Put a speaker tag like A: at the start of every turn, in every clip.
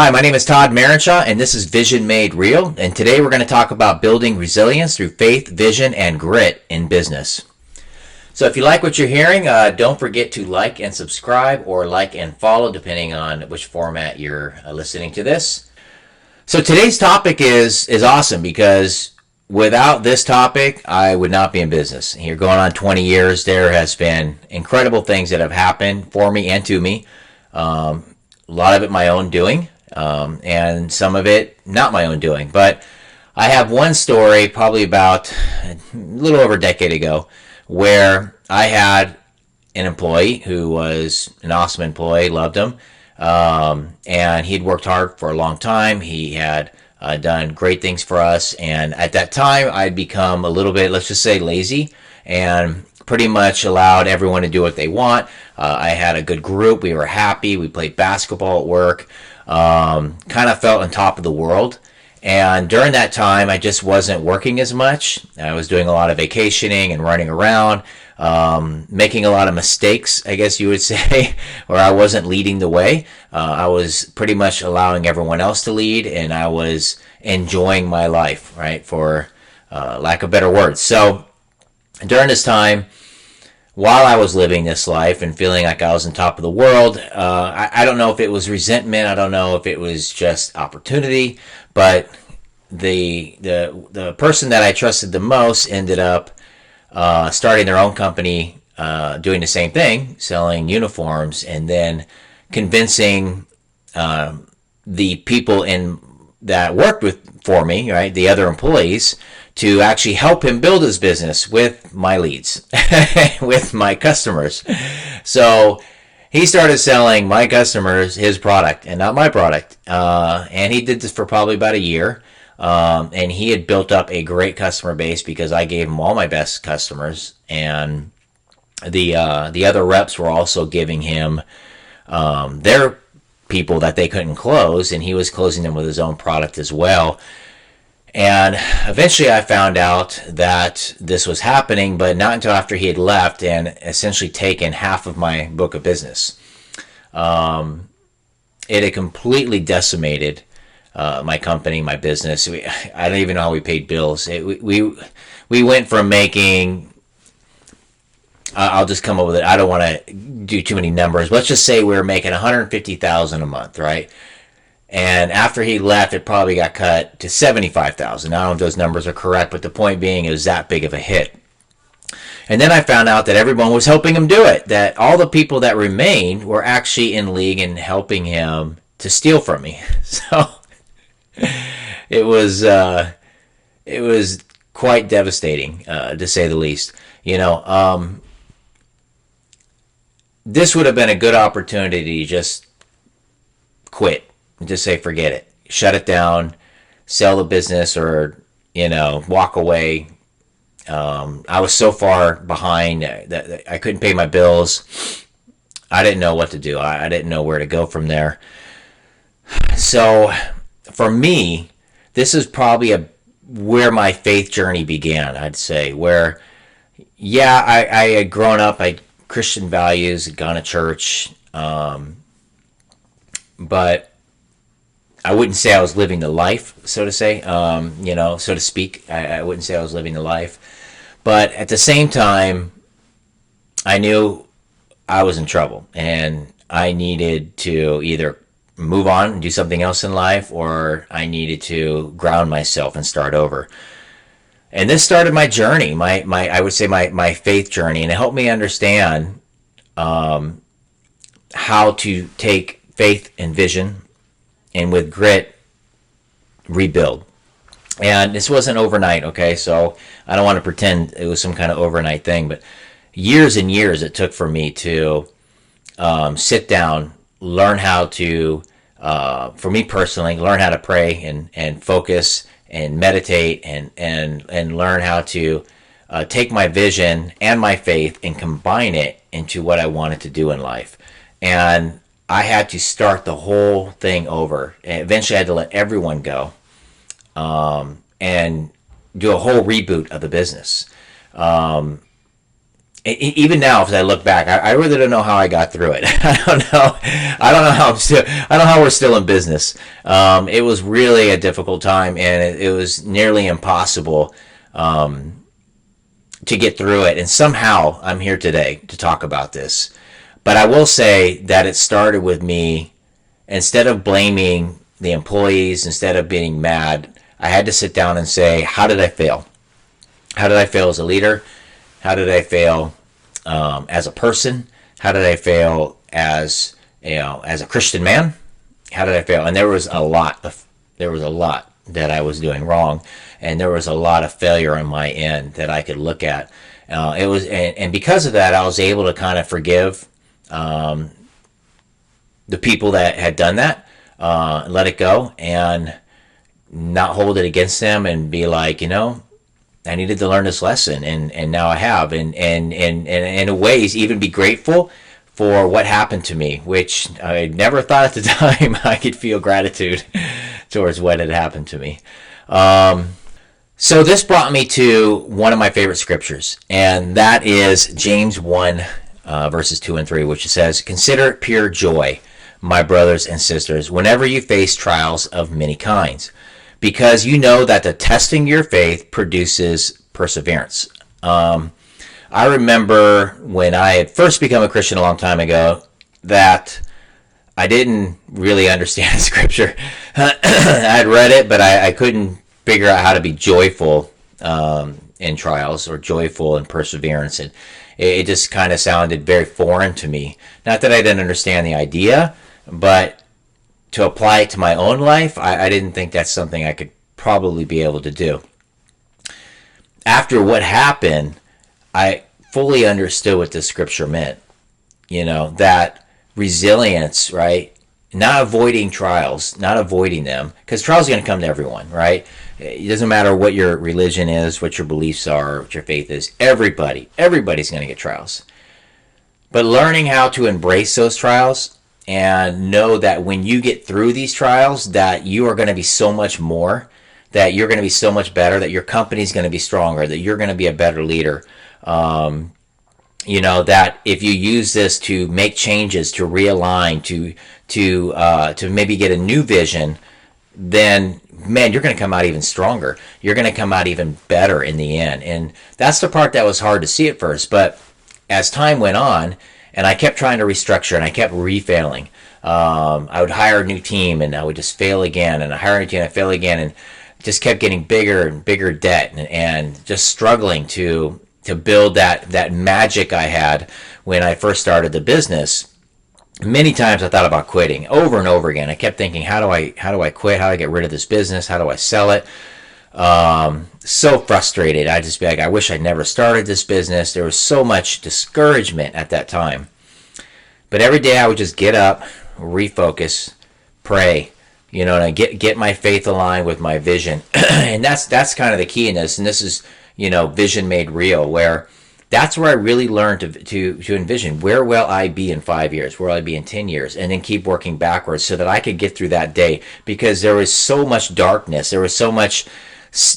A: Hi, my name is Todd Marenshaw, and this is Vision Made Real. And today we're going to talk about building resilience through faith, vision, and grit in business. So if you like what you're hearing, don't forget to like and subscribe, or like and follow, depending on which format you're listening to this. So today's topic is awesome because without this topic, I would not be in business. Here going on 20 years, there has been incredible things that have happened for me and to me. A lot of it my own doing. And some of it not my own doing. But I have one story probably about a little over a decade ago where I had an employee who was an awesome employee, loved him, and he'd worked hard for a long time. He had done great things for us, and at that time I'd become a little bit, let's just say, lazy, and pretty much allowed everyone to do what they want. I had a good group. We were happy. We played basketball at work. Kind of felt on top of the world. And during that time, I just wasn't working as much. I was doing a lot of vacationing and running around, making a lot of mistakes, I guess you would say, where I wasn't leading the way. I was pretty much allowing everyone else to lead, and I was enjoying my life, right, for lack of better words. So during this time, while I was living this life and feeling like I was on top of the world, I don't know if it was resentment. I don't know if it was just opportunity, but the person that I trusted the most ended up starting their own company, doing the same thing, selling uniforms, and then convincing the people that worked for me, right, the other employees, to actually help him build his business with my leads, with my customers. So he started selling my customers his product and not my product. And he did this for probably about a year. And he had built up a great customer base because I gave him all my best customers. And the other reps were also giving him their people that they couldn't close, and he was closing them with his own product as well. And eventually I found out that this was happening, but not until after he had left and essentially taken half of my book of business. It had completely decimated my company, my business. I don't even know how we paid bills. We went from making, I'll just come up with it. I don't want to do too many numbers. Let's just say we were making $150,000 a month, right? And after he left, it probably got cut to $75,000. I don't know if those numbers are correct, but the point being, it was that big of a hit. And then I found out that everyone was helping him do it, that all the people that remained were actually in league and helping him to steal from me. So it was quite devastating, to say the least. This would have been a good opportunity to just quit. Just say forget it, shut it down, sell the business, or walk away. I was so far behind that I couldn't pay my bills. I didn't know what to do. I didn't know where to go from there. So for me, this is probably where my faith journey began, I'd say, where I had grown up, I had Christian values, had gone to church, but I wouldn't say I was living the life, so to say, so to speak. I wouldn't say I was living the life. But at the same time, I knew I was in trouble, and I needed to either move on and do something else in life, or I needed to ground myself and start over. And this started my journey, I would say my faith journey, and it helped me understand how to take faith and vision, and with grit, rebuild. And this wasn't overnight, okay? So I don't want to pretend it was some kind of overnight thing, but years and years it took for me to sit down, learn how to, for me personally, learn how to pray and focus and meditate and learn how to take my vision and my faith and combine it into what I wanted to do in life. And I had to start the whole thing over. And eventually I had to let everyone go and do a whole reboot of the business. even now, as I look back, I really don't know how I got through it. I don't know. I don't know how I don't know how we're still in business. It was really a difficult time, and it was nearly impossible to get through it. And somehow I'm here today to talk about this. But I will say that it started with me. Instead of blaming the employees, instead of being mad, I had to sit down and say, how did I fail? How did I fail as a leader? How did I fail as a person? How did I fail as as a Christian man? How did I fail? And there was a lot that I was doing wrong, and there was a lot of failure on my end that I could look at. And because of that, I was able to kind of forgive the people that had done that, let it go, and not hold it against them, and be like, I needed to learn this lesson, and now I have, and in ways even be grateful for what happened to me, which I never thought at the time I could feel gratitude towards what had happened to me. So this brought me to one of my favorite scriptures, and that is James 1, verses 2 and 3, which says, "Consider it pure joy, my brothers and sisters, whenever you face trials of many kinds, because you know that the testing your faith produces perseverance." I remember when I had first become a Christian a long time ago that I didn't really understand the scripture. I had read it, but I couldn't figure out how to be joyful in trials, or joyful in perseverance. And it just kind of sounded very foreign to me. Not that I didn't understand the idea, but to apply it to my own life, I didn't think that's something I could probably be able to do. After what happened, I fully understood what the scripture meant. That resilience, right? Not avoiding trials, not avoiding them, because trials are going to come to everyone, right? It doesn't matter what your religion is, what your beliefs are, what your faith is. Everybody's going to get trials. But learning how to embrace those trials and know that when you get through these trials, that you are going to be so much more, that you're going to be so much better, that your company's going to be stronger, that you're going to be a better leader. That if you use this to make changes, to realign, to maybe get a new vision, then man, you're going to come out even stronger. You're going to come out even better in the end. And that's the part that was hard to see at first. But as time went on, and I kept trying to restructure, and I kept refailing, I would hire a new team, and I would just fail again, and I hire a new team, and I fail again, and just kept getting bigger and bigger debt, and just struggling to build that magic I had when I first started the business. Many times I thought about quitting over and over again. I kept thinking, how do I quit? How do I get rid of this business? How do I sell it? So frustrated. I'd just be like, I wish I'd never started this business. There was so much discouragement at that time. But every day I would just get up, refocus, pray, and I get my faith aligned with my vision. And that's kind of the key in this. And this is, vision made real, where that's where I really learned to envision, where will I be in 5 years? Where will I be in 10 years? And then keep working backwards so that I could get through that day, because there was so much darkness. There was so much,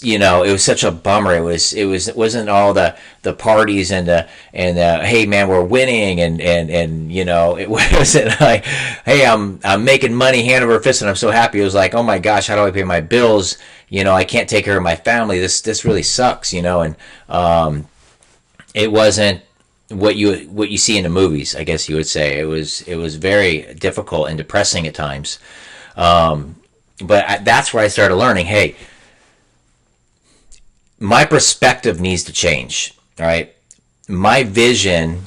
A: it was such a bummer. It wasn't all the parties and hey man, we're winning, and it wasn't like, hey, I'm making money hand over fist and I'm so happy. It was like, oh my gosh, how do I pay my bills? I can't take care of my family. This really sucks, and it wasn't what you see in the movies, I guess you would say. It was very difficult and depressing at times. But that's where I started learning, hey, my perspective needs to change, right? My vision,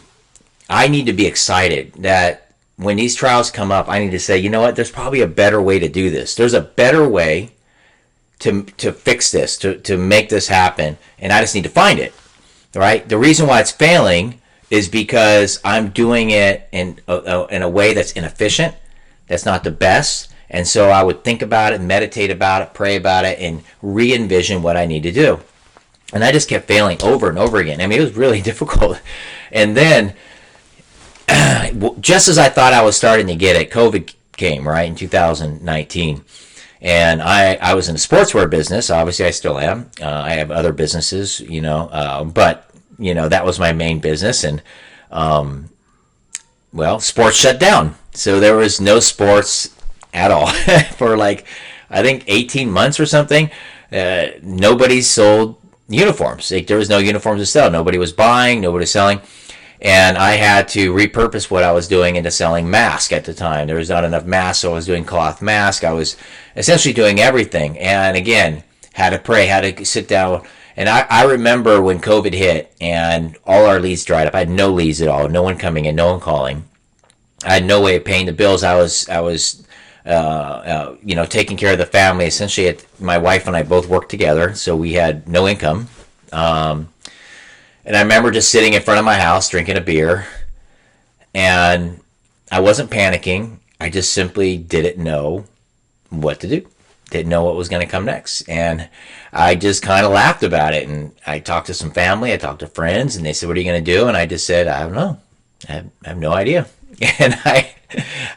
A: I need to be excited that when these trials come up, I need to say, you know what, there's probably a better way to do this. There's a better way to fix this, to make this happen, and I just need to find it, right? The reason why it's failing is because I'm doing it in a way that's inefficient, that's not the best, and so I would think about it, meditate about it, pray about it, and re-envision what I need to do. And I just kept failing over and over again. I mean, it was really difficult. And then, just as I thought I was starting to get it, COVID came, right, in 2019. And I was in the sportswear business. Obviously, I still am. I have other businesses, but that was my main business. And well, sports shut down, so there was no sports at all for like, I think 18 months or something. Nobody sold uniforms. Like, there was no uniforms to sell. Nobody was buying. Nobody was selling. And I had to repurpose what I was doing into selling masks at the time. There was not enough masks, so I was doing cloth masks. I was essentially doing everything. And again, had to pray, had to sit down. And I remember when COVID hit and all our leads dried up. I had no leads at all. No one coming in, no one calling. I had no way of paying the bills. I was taking care of the family. Essentially, my wife and I both worked together, so we had no income. And I remember just sitting in front of my house drinking a beer, and I wasn't panicking. I just simply didn't know what to do. Didn't know what was going to come next. And I just kind of laughed about it. And I talked to some family, I talked to friends, and they said, "What are you going to do?" And I just said, "I don't know. I have no idea." And I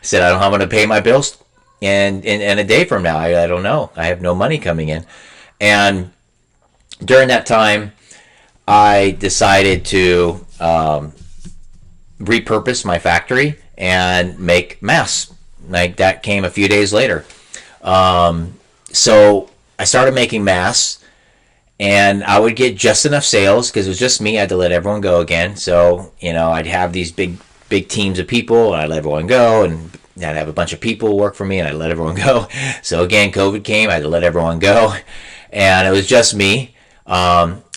A: said, "I don't know how I'm going to pay my bills in a day from now. I don't know. I have no money coming in." And during that time, I decided to repurpose my factory and make masks. Like, that came a few days later. So I started making masks, and I would get just enough sales because it was just me. I had to let everyone go again. So, I'd have these big teams of people, and I'd let everyone go, and I'd have a bunch of people work for me, and I'd let everyone go. So again, COVID came. I had to let everyone go, and it was just me.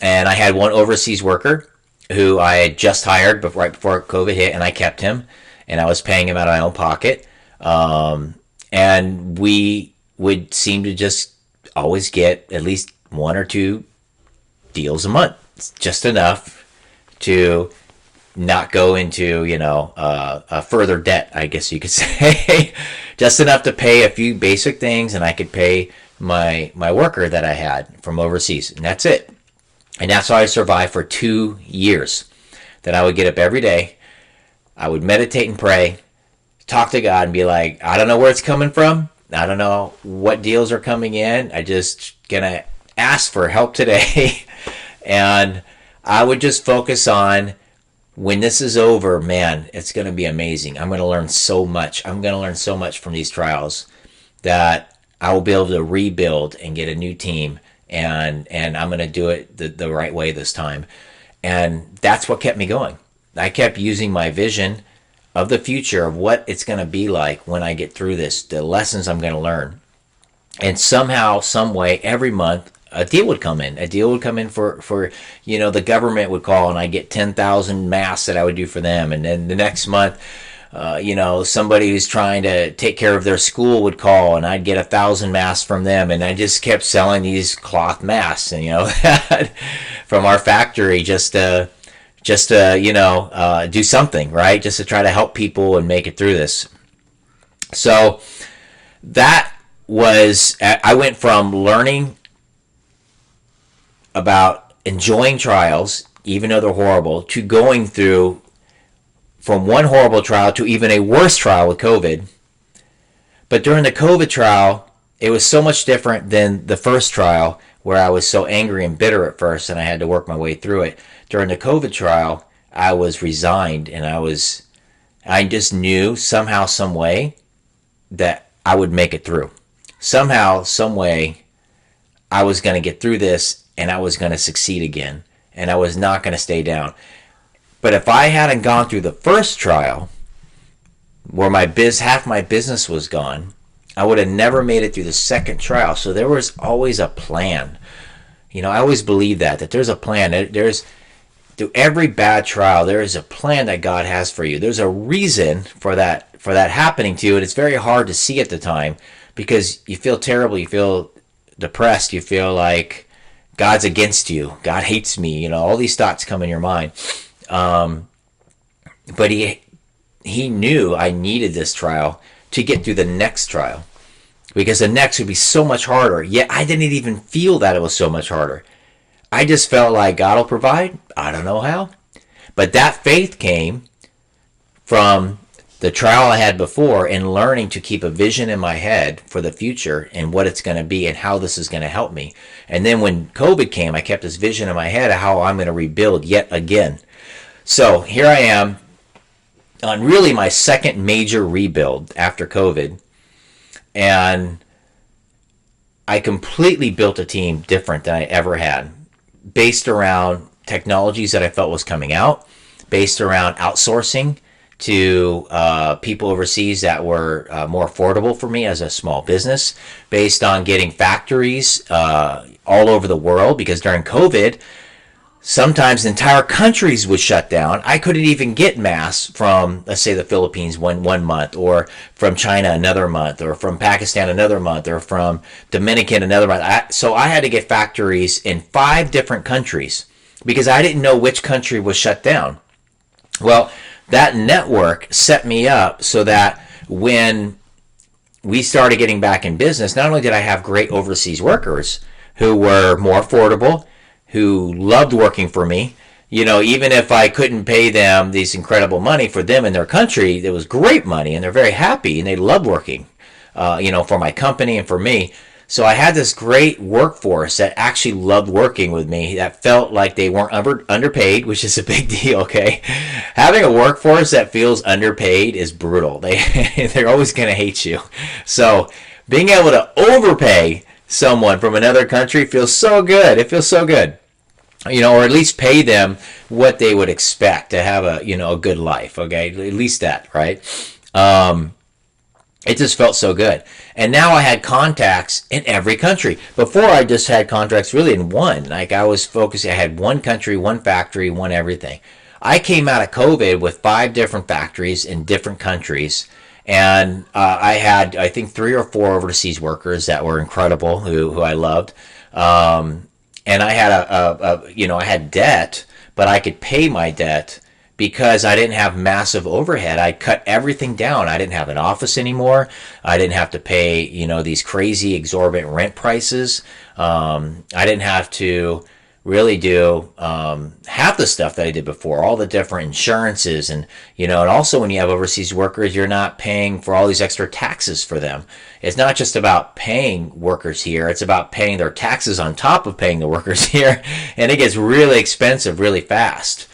A: And I had one overseas worker who I had just hired right before COVID hit, and I kept him, and I was paying him out of my own pocket. And we would seem to just always get at least one or two deals a month. It's just enough to not go into, a further debt, I guess you could say. Just enough to pay a few basic things, and I could pay my worker that I had from overseas, and that's it. And that's how I survived for 2 years. Then I would get up every day, I would meditate and pray, talk to God, and be like, I don't know where it's coming from, I don't know what deals are coming in, I just gonna ask for help today. And I would just focus on, when this is over, man, it's gonna be amazing. I'm gonna learn so much. I'm gonna learn so much from these trials that I will be able to rebuild and get a new team, and I'm going to do it the right way this time. And that's what kept me going. I kept using my vision of the future, of what it's going to be like when I get through this, the lessons I'm going to learn. And somehow, some way, every month, a deal would come in. A deal would come in for the government would call, and I get 10,000 masks that I would do for them. And then the next month, somebody who's trying to take care of their school would call, and I'd get 1,000 masks from them. And I just kept selling these cloth masks, and from our factory, just to do something, right? Just to try to help people and make it through this. So that was, I went from learning about enjoying trials, even though they're horrible, to going through from one horrible trial to even a worse trial with COVID. But during the COVID trial, it was so much different than the first trial, where I was so angry and bitter at first, and I had to work my way through it. During the COVID trial, I was resigned, and I just knew somehow, some way, that I would make it through. Somehow, some way, I was going to get through this, and I was going to succeed again, and I was not going to stay down. But if I hadn't gone through the first trial, where half my business was gone, I would have never made it through the second trial. So there was always a plan. I always believe that there's a plan. There's, through every bad trial, there is a plan that God has for you. There's a reason for that happening to you, and it's very hard to see at the time, because you feel terrible, you feel depressed, you feel like God's against you, God hates me, all these thoughts come in your mind. But he knew I needed this trial to get through the next trial, because the next would be so much harder. Yet I didn't even feel that it was so much harder. I just felt like God will provide. I don't know how. But that faith came from the trial I had before and learning to keep a vision in my head for the future and what it's going to be and how this is going to help me. And then when COVID came, I kept this vision in my head of how I'm going to rebuild yet again. So here I am on really my second major rebuild after COVID. And I completely built a team different than I ever had, based around technologies that I felt was coming out, based around outsourcing to people overseas that were more affordable for me as a small business, based on getting factories all over the world, because during COVID, sometimes entire countries would shut down. I couldn't even get masks from, let's say, the Philippines one month, or from China another month, or from Pakistan another month, or from Dominican another month. So I had to get factories in 5 different countries because I didn't know which country was shut down. Well, that network set me up so that when we started getting back in business, not only did I have great overseas workers who were more affordable, who loved working for me, even if I couldn't pay them these incredible money for them in their country, it was great money and they're very happy and they loved working, for my company and for me. So I had this great workforce that actually loved working with me, that felt like they weren't underpaid, which is a big deal, okay? Having a workforce that feels underpaid is brutal. They're always going to hate you. So being able to overpay someone from another country feels so good. It feels so good. Or at least pay them what they would expect to have a good life, okay? At least that, right? It just felt so good. And now I had contacts in every country. Before, I just had contacts really in one. Like, I was focused, I had one country, one factory, one everything. I came out of COVID with 5 different factories in different countries. And I had, I think, 3 or 4 overseas workers that were incredible, who I loved. And I had I had debt, but I could pay my debt because I didn't have massive overhead. I cut everything down. I didn't have an office anymore. I didn't have to pay, these crazy exorbitant rent prices. I didn't have to really do half the stuff that I did before, all the different insurances. And also when you have overseas workers, you're not paying for all these extra taxes for them. It's not just about paying workers here. It's about paying their taxes on top of paying the workers here. And it gets really expensive really fast.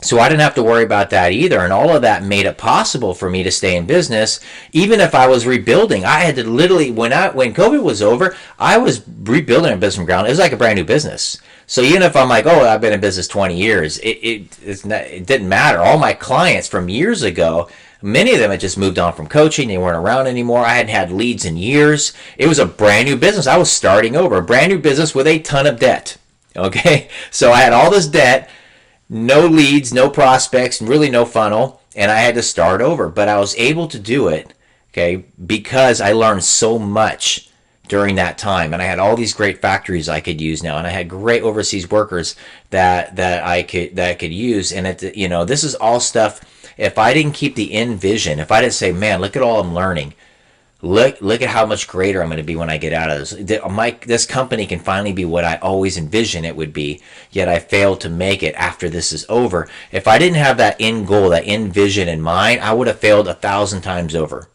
A: So I didn't have to worry about that either. And all of that made it possible for me to stay in business. Even if I was rebuilding, I had to literally, when COVID was over, I was rebuilding a business from ground. It was like a brand new business. So even if I'm like, I've been in business 20 years, it didn't matter. All my clients from years ago, many of them had just moved on from coaching. They weren't around anymore. I hadn't had leads in years. It was a brand new business. I was starting over, a brand new business with a ton of debt. Okay? So I had all this debt, no leads, no prospects, really no funnel, and I had to start over. But I was able to do it, okay, because I learned so much during that time, and I had all these great factories I could use now, and I had great overseas workers that I could use. And this is all stuff. If I didn't keep the end vision, if I didn't say, man, look at all I'm learning. Look at how much greater I'm going to be when I get out of this. This company can finally be what I always envisioned it would be, yet I failed to make it after this is over. If I didn't have that end goal, that end vision in mind, I would have failed 1,000 times over.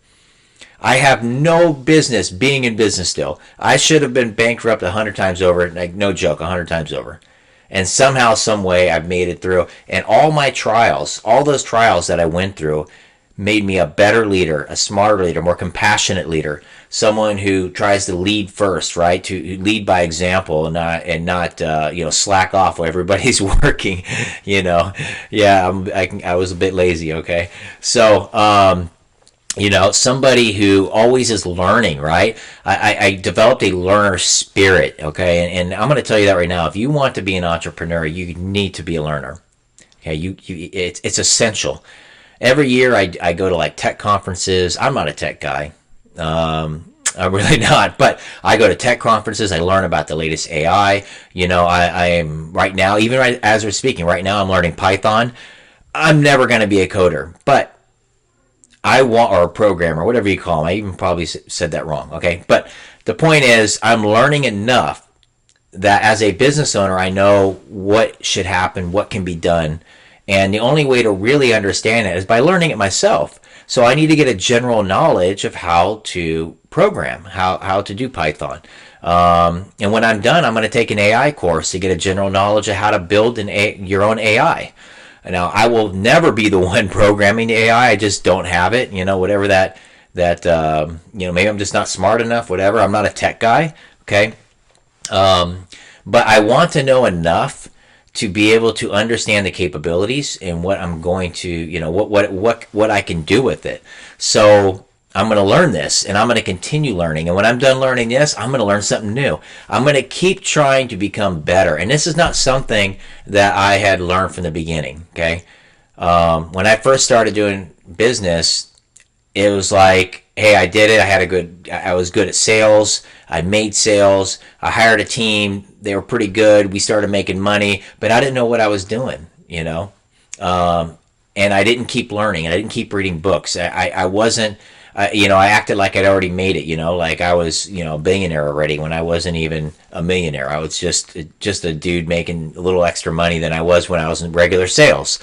A: I have no business being in business still. I should have been bankrupt 100 times over, like no joke, 100 times over. And somehow, some way, I've made it through. And all my trials, all those trials that I went through, made me a better leader, a smarter leader, more compassionate leader, someone who tries to lead first, right? To lead by example and not slack off while everybody's working. I was a bit lazy. Okay, so somebody who always is learning, right? I developed a learner spirit. Okay, and I'm going to tell you that right now. If you want to be an entrepreneur, you need to be a learner. Okay, it's essential. Every year I go to like tech conferences. I'm not a tech guy. I'm really not, but I go to tech conferences. I learn about the latest AI. I am right now, even right as we're speaking right now, I'm learning Python. I'm never going to be a coder, but or a programmer, whatever you call them. I even probably said that wrong. Okay. But the point is I'm learning enough that as a business owner, I know what should happen, what can be done. And the only way to really understand it is by learning it myself. So I need to get a general knowledge of how to program, how to do Python. And when I'm done, I'm going to take an AI course to get a general knowledge of how to build your own AI. Now, I will never be the one programming the AI. I just don't have it. Whatever maybe I'm just not smart enough. Whatever. I'm not a tech guy. Okay. But I want to know enough to be able to understand the capabilities and what I'm going to, what I can do with it. So I'm going to learn this, and I'm going to continue learning. And when I'm done learning this, I'm going to learn something new. I'm going to keep trying to become better. And this is not something that I had learned from the beginning. Okay. When I first started doing business, it was like, hey, I did it. I was good at sales. I made sales. I hired a team. They were pretty good. We started making money, but I didn't know what I was doing, and I didn't keep learning. I didn't keep reading books. I wasn't, I acted like I'd already made it, like I was, a billionaire already when I wasn't even a millionaire. I was just a dude making a little extra money than I was when I was in regular sales.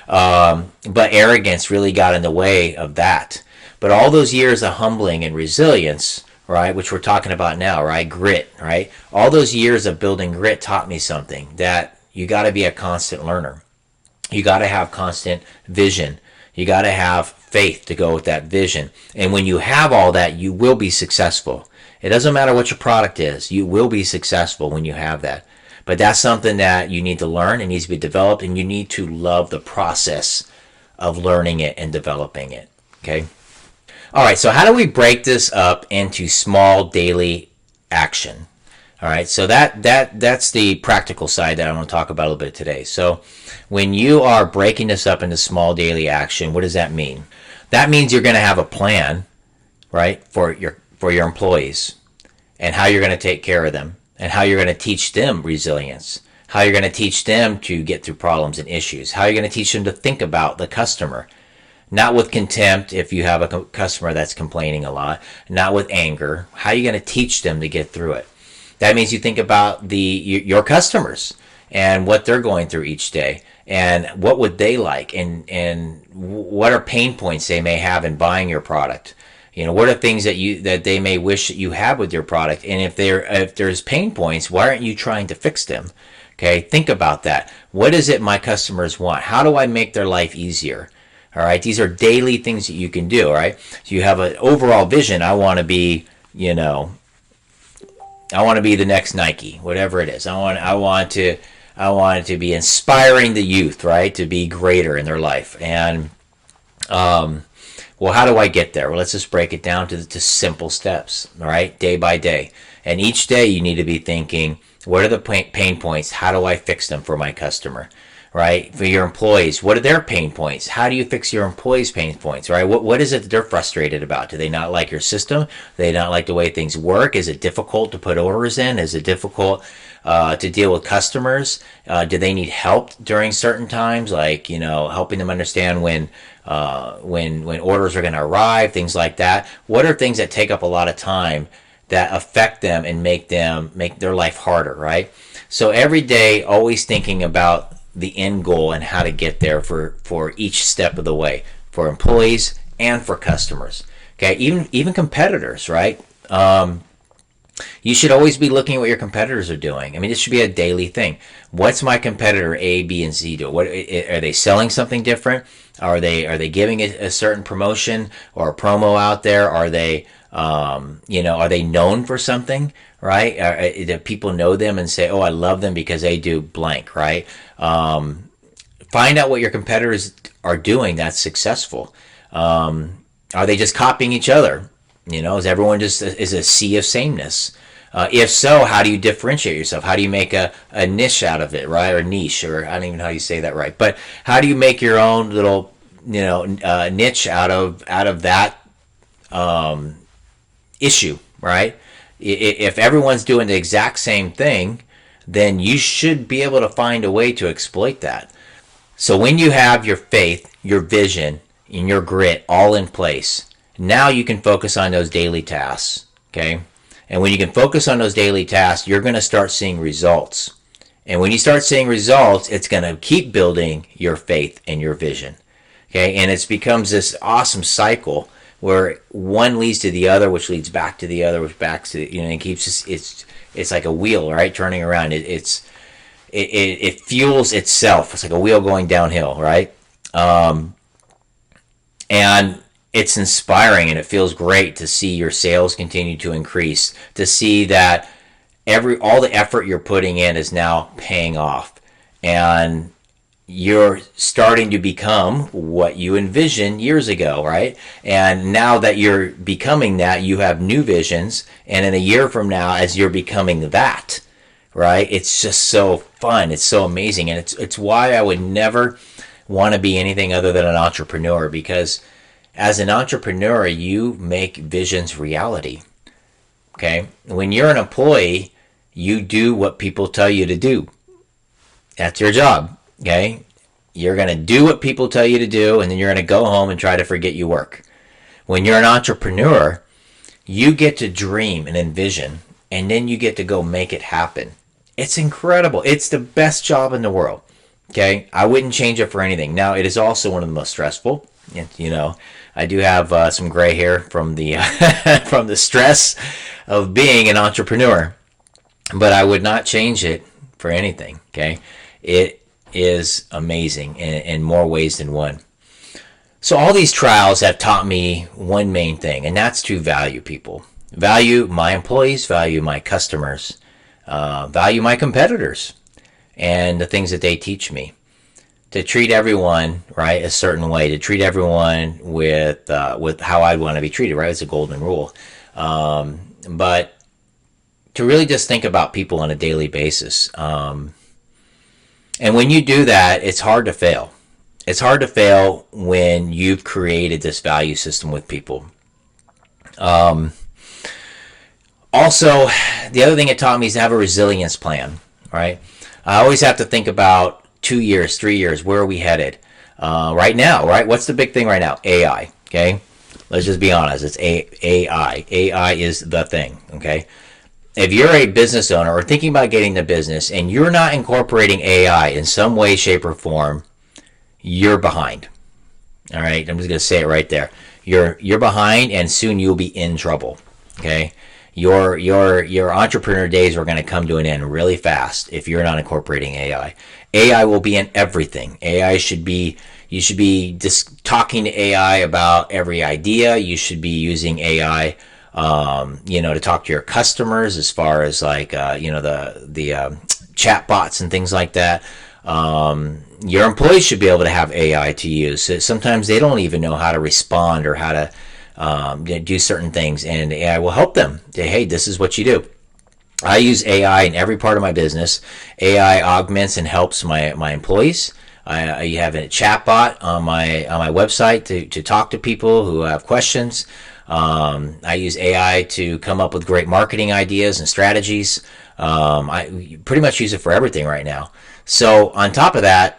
A: But arrogance really got in the way of that. But all those years of humbling and resilience, right, which we're talking about now, right, grit, right, all those years of building grit taught me something, that you got to be a constant learner. You got to have constant vision. You got to have faith to go with that vision. And when you have all that, you will be successful. It doesn't matter what your product is. You will be successful when you have that. But that's something that you need to learn. It needs to be developed, and you need to love the process of learning it and developing it. Okay? All right, so how do we break this up into small daily action? All right, so that's the practical side that I want to talk about a little bit today. So when you are breaking this up into small daily action, what does that mean? That means you're going to have a plan, right, for your employees, and how you're going to take care of them, and how you're going to teach them resilience, how you're going to teach them to get through problems and issues, how you're going to teach them to think about the customer. Not with contempt if you have a customer that's complaining a lot. Not with anger. How are you going to teach them to get through it? That means you think about your customers and what they're going through each day, and what would they like, and what are pain points they may have in buying your product. What are things that they may wish that you have with your product, and if there's pain points, why aren't you trying to fix them? Okay, think about that. What is it my customers want? How do I make their life easier? All right, these are daily things that you can do. All right, so you have an overall vision. I want to be, I want to be the next Nike, whatever it is. I want to be inspiring the youth, right, to be greater in their life. And well, how do I get there? Well, let's just break it down to simple steps. All right, day by day, and each day you need to be thinking, what are the pain points? How do I fix them for my customer? Right? For your employees, what are their pain points? How do you fix your employees' pain points? Right? What is it that they're frustrated about? Do they not like your system? Do they not like the way things work? Is it difficult to put orders in? Is it difficult to deal with customers? Do they need help during certain times? Like, helping them understand when orders are going to arrive, things like that. What are things that take up a lot of time that affect them and make their life harder, right? So every day, always thinking about the end goal and how to get there for each step of the way, for employees and for customers. Okay, even competitors, right? You should always be looking at what your competitors are doing. I mean, this should be a daily thing. What's my competitor A, B, and C do? What are they selling something different? Are they giving a certain promotion or a promo out there? Are they are they known for something, right? Do people know them and say, oh, I love them because they do blank, right? Find out what your competitors are doing that's successful. Are they just copying each other? Is everyone just is a sea of sameness? If so, how do you differentiate yourself? How do you make a niche out of it, right? Or niche, or I don't even know how you say that right. But how do you make your own little, niche out of that issue, right? If everyone's doing the exact same thing, then you should be able to find a way to exploit that. So when you have your faith, your vision, and your grit all in place, now you can focus on those daily tasks, okay? And when you can focus on those daily tasks, you're going to start seeing results. And when you start seeing results, it's going to keep building your faith and your vision. Okay, and it becomes this awesome cycle where one leads to the other, which leads back to the other, which back to it keeps it's like a wheel, right, turning around. It fuels itself. It's like a wheel going downhill, right? And it's inspiring, and it feels great to see your sales continue to increase, to see that all the effort you're putting in is now paying off, and you're starting to become what you envisioned years ago, right? And now that you're becoming that, you have new visions, and in a year from now, as you're becoming that, right? It's just so fun. It's so amazing, and it's why I would never want to be anything other than an entrepreneur, because as an entrepreneur, you make visions reality. Okay? When you're an employee, you do what people tell you to do. That's your job. Okay? You're going to do what people tell you to do, and then you're going to go home and try to forget you work. When you're an entrepreneur, you get to dream and envision, and then you get to go make it happen. It's incredible. It's the best job in the world. Okay? I wouldn't change it for anything. Now, it is also one of the most stressful. I do have some gray hair from the from the stress of being an entrepreneur, but I would not change it for anything. Okay, it is amazing in more ways than one. So all these trials have taught me one main thing, and that's to value people, value my employees, value my customers, value my competitors, and the things that they teach me. To treat everyone right a certain way, to treat everyone with how I'd want to be treated, right? It's a golden rule. But to really just think about people on a daily basis. And when you do that, it's hard to fail. It's hard to fail when you've created this value system with people. Also, the other thing it taught me is to have a resilience plan, right? I always have to think about 2 years, 3 years, where are we headed? Right now, right? What's the big thing right now? AI, okay? Let's just be honest. It's AI. AI is the thing, okay? If you're a business owner or thinking about getting the business and you're not incorporating AI in some way, shape, or form, you're behind. All right? I'm just going to say it right there. You're behind, and soon you'll be in trouble, okay? Your entrepreneur days are going to come to an end really fast if you're not incorporating AI. AI will be in everything. You should be just talking to AI about every idea. You should be using AI, to talk to your customers as far as like, the chat bots and things like that. Your employees should be able to have AI to use. So sometimes they don't even know how to respond or how to do certain things, and AI will help them. Say, hey, this is what you do. I use AI in every part of my business. AI augments and helps my employees. I have a chat bot on my website to talk to people who have questions. I use AI to come up with great marketing ideas and strategies. I pretty much use it for everything right now. So on top of that,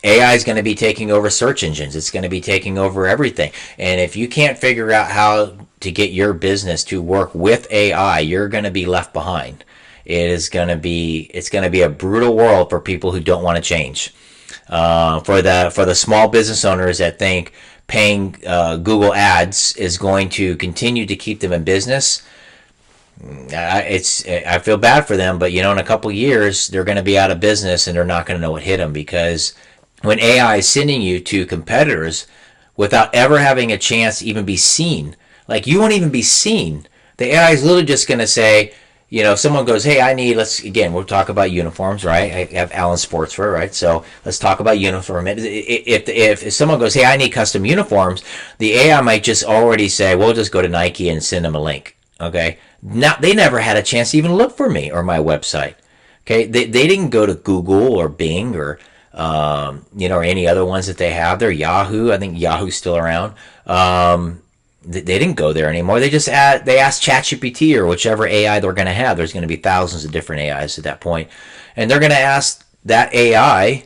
A: AI is going to be taking over search engines. It's going to be taking over everything. And if you can't figure out how to get your business to work with AI, you're going to be left behind. It's going to be a brutal world for people who don't want to change. For the small business owners that think paying Google ads is going to continue to keep them in business, I feel bad for them, but in a couple years they're going to be out of business and they're not going to know what hit them, because when AI is sending you to competitors without ever having a chance to even be seen, like you won't even be seen. The AI is literally just going to say, if someone goes, hey, we'll talk about uniforms, right? I have Allen Sportswear, right? So let's talk about uniform. If someone goes, hey, I need custom uniforms, the AI might just already say, we'll just go to Nike and send them a link, okay? Now, they never had a chance to even look for me or my website, okay? They didn't go to Google or Bing or or any other ones that they have. They're Yahoo. I think Yahoo's still around. They didn't go there anymore. They asked ChatGPT or whichever AI they're going to have. There's going to be thousands of different AIs at that point, and they're going to ask that AI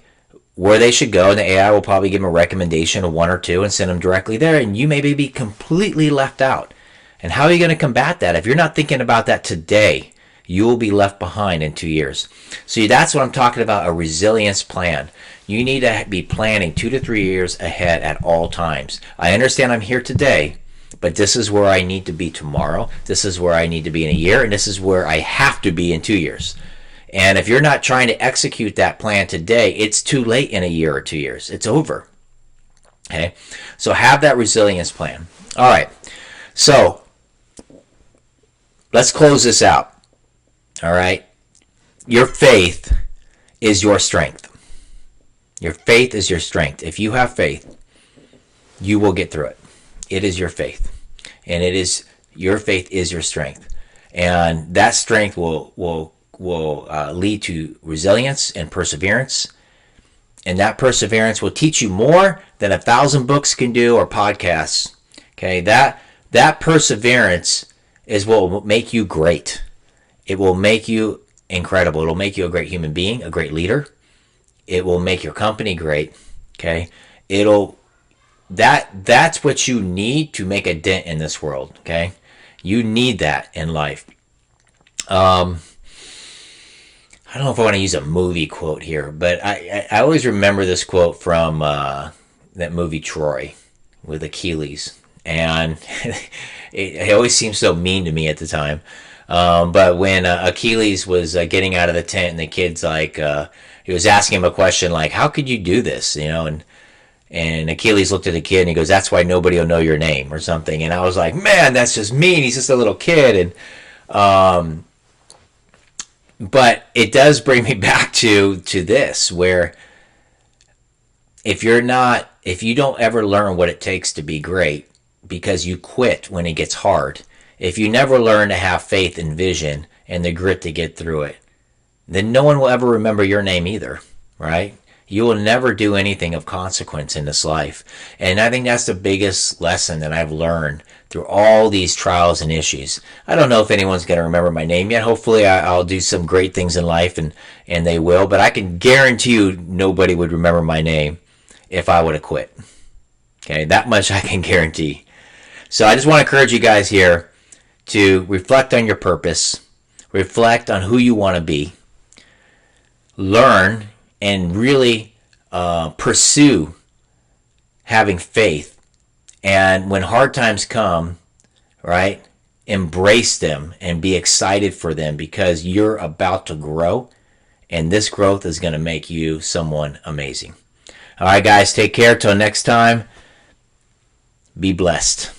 A: where they should go, and the AI will probably give them a recommendation of one or two and send them directly there, and you may be completely left out. And how are you going to combat that if you're not thinking about that today? you will be left behind in 2 years. So that's what I'm talking about, a resilience plan. You need to be planning 2 to 3 years ahead at all times. I understand I'm here today, but this is where I need to be tomorrow. This is where I need to be in a year, and this is where I have to be in 2 years. And if you're not trying to execute that plan today, it's too late in a year or 2 years. It's over. Okay? So have that resilience plan. All right. So let's close this out. All right? Your faith is your strength. Your faith is your strength. If you have faith, you will get through it. It is your faith. And your faith is your strength. And that strength will lead to resilience and perseverance. And that perseverance will teach you more than 1,000 books can do or podcasts. Okay, that perseverance is what will make you great. It will make you incredible. It will make you a great human being, a great leader. It will make your company great. Okay, that's what you need to make a dent in this world. Okay, you need that in life. I don't know if I want to use a movie quote here, but I always remember this quote from that movie Troy with Achilles. And it always seemed so mean to me at the time. But when Achilles was getting out of the tent, and the kid's like, he was asking him a question like, how could you do this? And Achilles looked at the kid and he goes, that's why nobody will know your name or something. And I was like, man, that's just mean. He's just a little kid. And but it does bring me back to this, where if you don't ever learn what it takes to be great because you quit when it gets hard, if you never learn to have faith and vision and the grit to get through it, then no one will ever remember your name either, right? You will never do anything of consequence in this life. And I think that's the biggest lesson that I've learned through all these trials and issues. I don't know if anyone's going to remember my name yet. Hopefully I'll do some great things in life, and they will. But I can guarantee you nobody would remember my name if I would have quit. Okay, that much I can guarantee. So I just want to encourage you guys here to reflect on your purpose, reflect on who you want to be, learn and really pursue having faith. And when hard times come, right, embrace them and be excited for them, because you're about to grow, and this growth is going to make you someone amazing. All right, guys, take care. Till next time, be blessed.